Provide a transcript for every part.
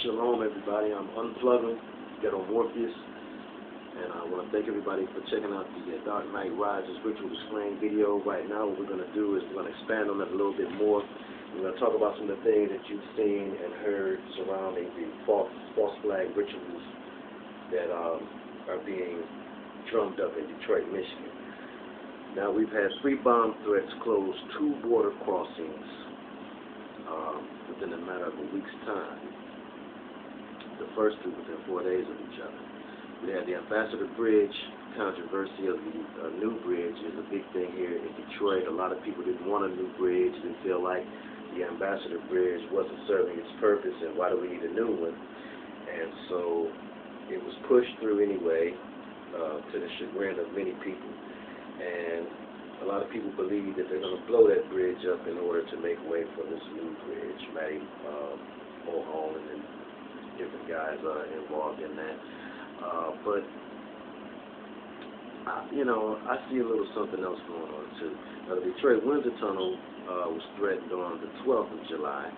Shalom, everybody. I'm Unplugem, Ghetto Morpheus, and I want to thank everybody for checking out the Dark Knight Rises Ritual Explained video. Right now, what we're going to do is we're going to expand on that a little bit more. We're going to talk about some of the things that you've seen and heard surrounding the false flag rituals that are being drummed up in Detroit, Michigan. Now, we've had 3 bomb threats close 2 border crossings within a matter of a week's time. The first 2 within 4 days of each other. We had the Ambassador Bridge controversy of the new bridge is a big thing here in Detroit. A lot of people didn't want a new bridge. They feel like the Ambassador Bridge wasn't serving its purpose, and why do we need a new one? And so it was pushed through anyway, to the chagrin of many people. And a lot of people believe that they're going to blow that bridge up in order to make way for this new bridge. Matty Mulholland and different guys are involved in that. But you know, I see a little something else going on too. Now, the Detroit Windsor Tunnel was threatened on the 12th of July.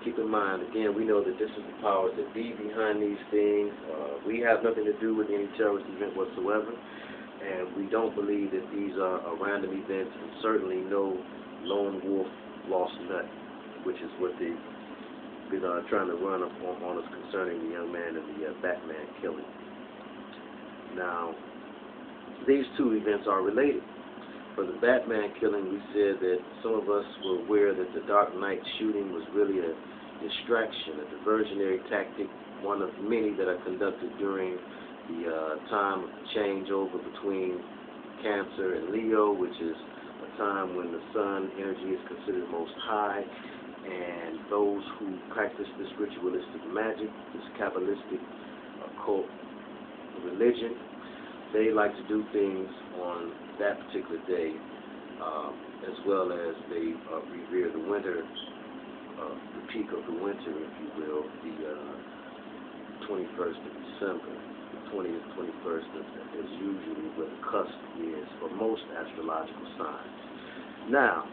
Keep in mind, again, we know that this is the powers that be behind these things. We have nothing to do with any terrorist event whatsoever, and we don't believe that these are random events, and certainly no lone wolf lost nut, which is what they've been trying to run up on us concerning the young man and the Batman killing. Now, these 2 events are related. For the Batman killing, we said that some of us were aware that the Dark Knight shooting was really a distraction, a diversionary tactic, one of many that are conducted during the time of the changeover between Cancer and Leo, which is a time when the sun energy is considered most high, and those who practice this ritualistic magic, this Kabbalistic occult religion, they like to do things on that particular day, as well as they revere the winter, the peak of the winter, if you will, the 21st of December. The 20th, 21st is usually where the cusp is for most astrological signs. Now,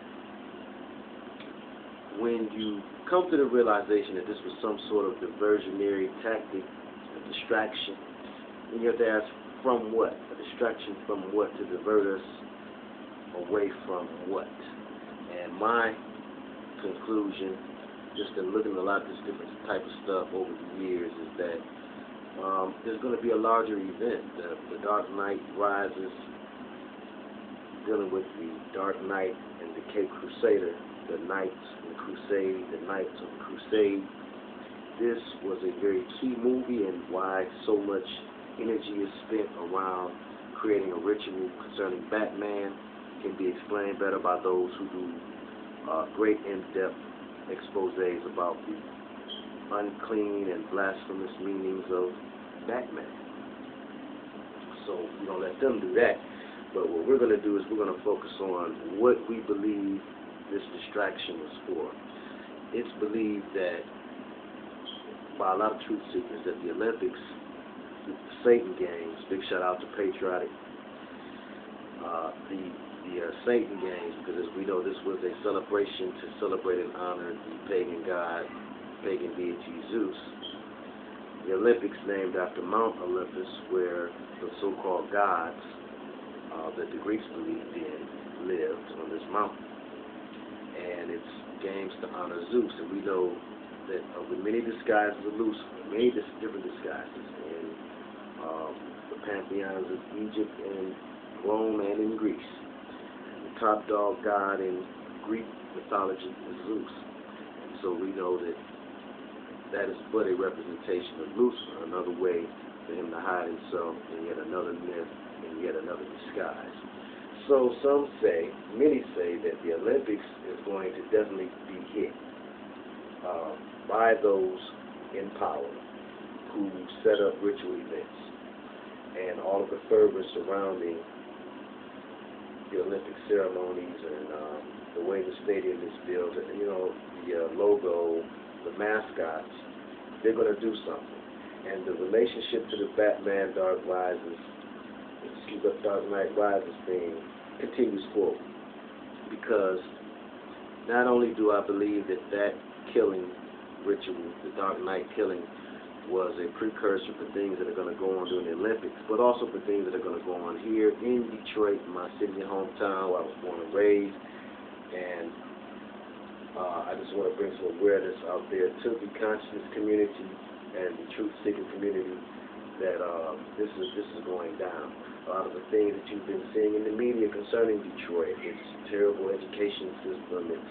when you come to the realization that this was some sort of diversionary tactic, a distraction, then you have to ask, from what? A distraction from what to divert us away from what? And my conclusion, just in looking at a lot of this different type of stuff over the years, is that there's going to be a larger event. The Dark Knight Rises, dealing with the Dark Knight and the Cape Crusader, the Knights and the Crusade, the Knights of the Crusade. This was a very key movie, and why so much energy is spent around creating a ritual concerning Batman can be explained better by those who do great in-depth exposés about the unclean and blasphemous meanings of Batman. So we don't let them do that. But what we're going to do is we're going to focus on what we believe this distraction was for. It's believed that by a lot of truth seekers that the Olympics, the Satan Games, big shout out to Patriotic, the Satan Games, because as we know, this was a celebration to celebrate and honor the pagan god, pagan deity Zeus. The Olympics named after Mount Olympus, where the so-called gods that the Greeks believed in lived on this mountain. And it's games to honor Zeus, and we know that with many disguises of Lucifer, many different disguises in the pantheons of Egypt and Rome and in Greece. The top dog god in Greek mythology is Zeus, and so we know that that is but a representation of Lucifer, another way for him to hide himself in yet another myth and yet another disguise. So some say, many say, that the Olympics is going to definitely be hit by those in power who set up ritual events, and all of the fervor surrounding the Olympic ceremonies and the way the stadium is built, and you know, the logo, the mascots, they're going to do something. And the relationship to the Batman Dark Knight Rises thing continues forward, because not only do I believe that killing ritual, the Dark Night killing, was a precursor for things that are going to go on during the Olympics, but also for things that are going to go on here in Detroit, my city and hometown, where I was born and raised. And I just want to bring some awareness out there to the consciousness community and the truth-seeking community that this is going down. A lot of the things that you've been seeing in the media concerning Detroit, its terrible education system, its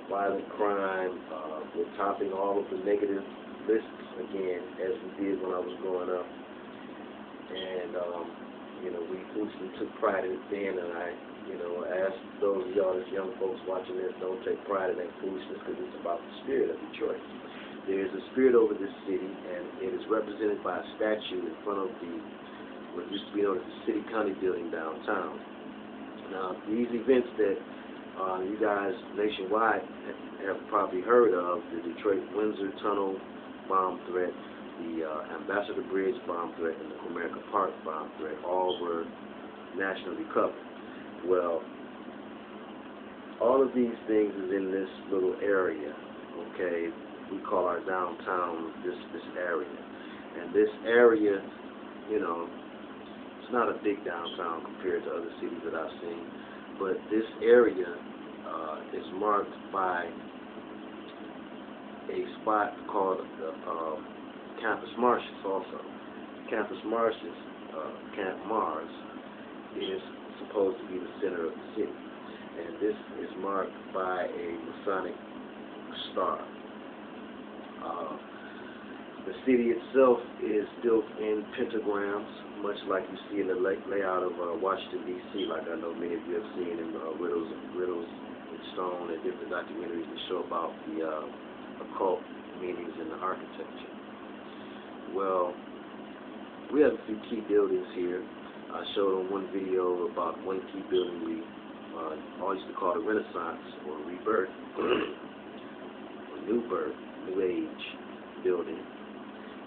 violent crime, we're topping all of the negative lists again, as we did when I was growing up. And, we foolishly took pride in it then, and I ask those of y'all, as young folks watching this, don't take pride in that foolishness, because it's about the spirit of Detroit. There is a spirit over this city, and it is represented by a statue in front of what used to be known as the City County building downtown. Now, these events that you guys nationwide have probably heard of, the Detroit Windsor Tunnel bomb threat, the Ambassador Bridge bomb threat, and the Comerica Park bomb threat, all were nationally covered. Well, all of these things is in this little area, okay? We call our downtown this area. And this area, it's not a big downtown compared to other cities that I've seen, but this area is marked by a spot called Campus Martius also. Campus Martius, Camp Mars, is supposed to be the center of the city. And this is marked by a Masonic star. The city itself is built in pentagrams, much like you see in the layout of Washington, D.C., like I know many of you have seen in Riddles in Stone and different documentaries that show about the occult meanings in the architecture. Well, we have a few key buildings here. I showed on one video about one key building we all used to call the Renaissance or Rebirth, or New Birth, New Age building.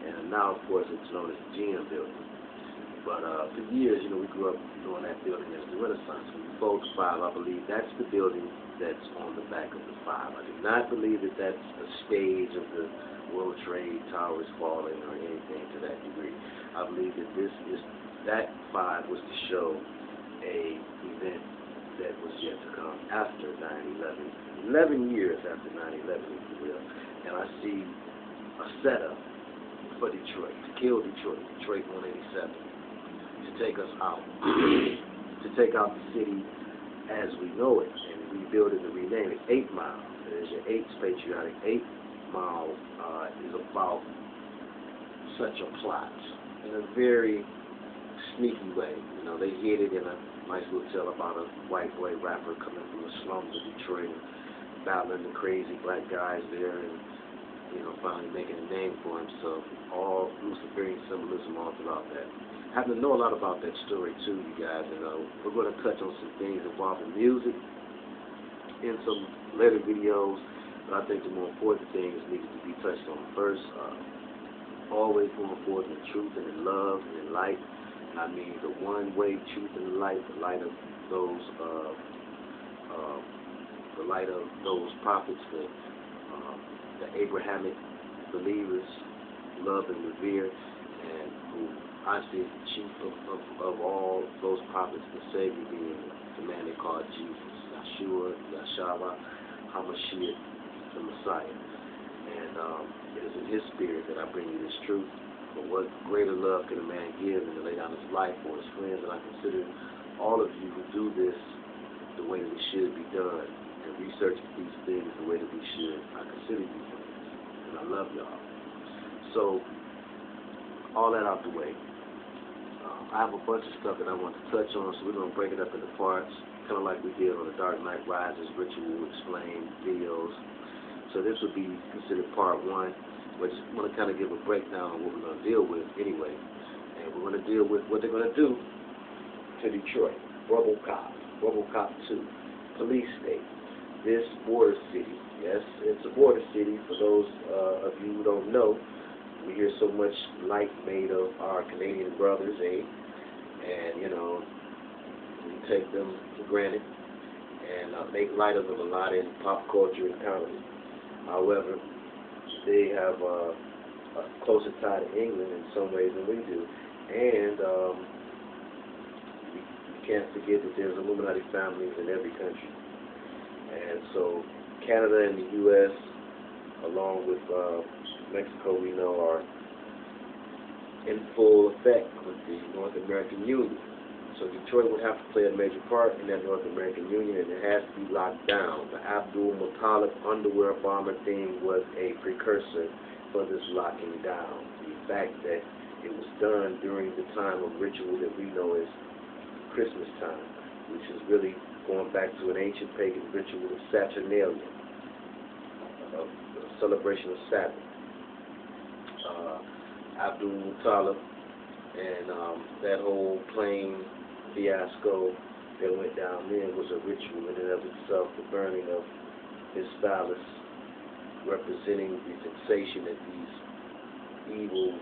And now, of course, it's known as the GM building. But for years, we grew up knowing that building as the Renaissance. When you fold the 5, I believe that's the building that's on the back of the 5. I do not believe that that's a stage of the World Trade Towers falling or anything to that degree. I believe that that 5 was to show a event that was yet to come after 9/11, 11 years after 9/11, if you will. And I see a setup for Detroit, to kill Detroit, Detroit 187, to take us out, to take out the city as we know it, and rebuild it and rename it 8 Mile. There's your 8th patriotic. 8 Mile is about such a plot in a very sneaky way. They hid it in a nice little tale about a white boy rapper coming from the slums of Detroit and battling the crazy black guys there and finally making a name for himself. All Luciferian symbolism all throughout that. I happen to know a lot about that story too, you guys, and we're going to touch on some things involving music in some later videos, but I think the more important things needed to be touched on first. Always more important than truth and in love and in light. And I mean the one-way truth and the light of those prophets that the Abrahamic believers love and revere, and who I see as the chief of all those prophets, the Savior being the man they call Jesus, Yahshua, HaMashiach, the Messiah. And it is in his spirit that I bring you this truth. But what greater love can a man give than to lay down his life for his friends? And I consider all of you who do this the way that it should be done, and research these things the way that we should. I consider you friends, and I love y'all. So, all that out the way. I have a bunch of stuff that I want to touch on, so we're going to break it up into parts, kind of like we did on the Dark Knight Rises Ritual Explained videos. So this would be considered part 1, but just want to kind of give a breakdown on what we're going to deal with anyway. And we're going to deal with what they're going to do to Detroit. Robocop 2, police state, this border city. Yes, it's a border city. For those of you who don't know, we hear so much light made of our Canadian brothers, and we take them for granted and make light of them a lot in pop culture and comedy. However, they have a closer tie to England in some ways than we do. And we can't forget that there's Illuminati families in every country. And so Canada and the U.S., along with Mexico, we know, are in full effect with the North American Union. So Detroit would have to play a major part in that North American Union, and it has to be locked down. The Abdul-Muttalib underwear bomber thing was a precursor for this locking down. The fact that it was done during the time of ritual that we know as Christmas time, which is really going back to an ancient pagan ritual of Saturnalia, of the celebration of Saturn. Abdul-Muttalib and that whole plane fiasco that went down then was a ritual in and of itself, the burning of his phallus, representing the fixation that these evil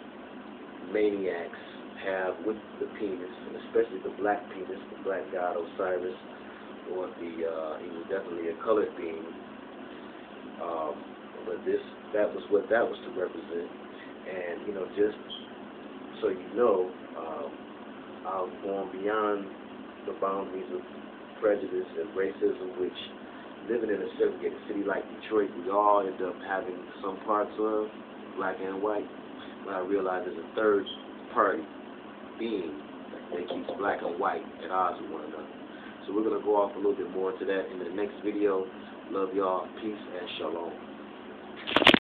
maniacs have with the penis, and especially the black penis, the black god Osiris, or the he was definitely a colored being. But that was what that was to represent. And, you know, just so you know, I've gone beyond the boundaries of prejudice and racism, which, living in a segregated city like Detroit, we all end up having some parts of, black and white. But I realize there's a third party being that keeps black and white at odds with one another. So we're going to go off a little bit more to that in the next video. Love y'all. Peace and shalom.